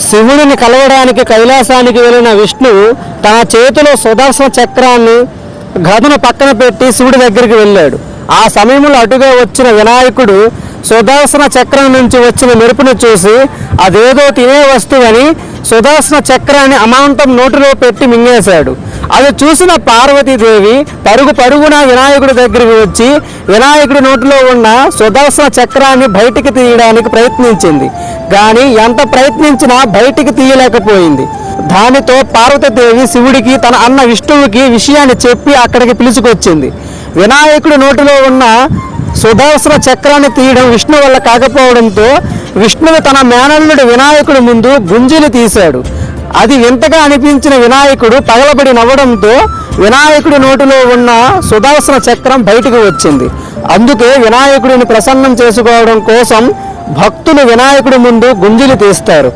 శివుడిని కలవడానికి కైలాసానికి వెళ్ళిన విష్ణువు తన చేతిలో సుదర్శన చక్రాన్ని గదను పక్కన పెట్టి శివుడి దగ్గరికి వెళ్ళాడు. ఆ సమయంలో అటుగా వచ్చిన వినాయకుడు సుదర్శన చక్రం నుంచి వచ్చిన మెరుపును చూసి అదేదో తినే వస్తువని సుదర్శన చక్రాన్ని అమాంతం నోటిలో పెట్టి మింగేశాడు. అది చూసిన పార్వతీదేవి పరుగున వినాయకుడి దగ్గరికి వచ్చి వినాయకుడి నోటిలో ఉన్న సుదర్శన చక్రాన్ని బయటికి తీయడానికి ప్రయత్నించింది. కానీ ఎంత ప్రయత్నించినా బయటికి తీయలేకపోయింది. దానితో పార్వతీదేవి శివుడికి తన అన్న విష్ణువుకి విషయాన్ని చెప్పి అక్కడికి పిలుచుకొచ్చింది. వినాయకుడి నోటిలో ఉన్న సుదర్శన చక్రాన్ని తీయడం విష్ణు వల్ల కాకపోవడంతో విష్ణువు తన మేనల్లుడు వినాయకుడి ముందు గుంజిని తీశాడు. అది వింతగా అనిపించిన వినాయకుడు పగలబడి నవ్వడంతో వినాయకుడి నోటిలో ఉన్న సుదర్శన చక్రం బయటకు వచ్చింది. అందుకే వినాయకుడిని ప్రసన్నం చేసుకోవడం కోసం భక్తులు వినాయకుడి ముందు గుంజిలు తీస్తారు.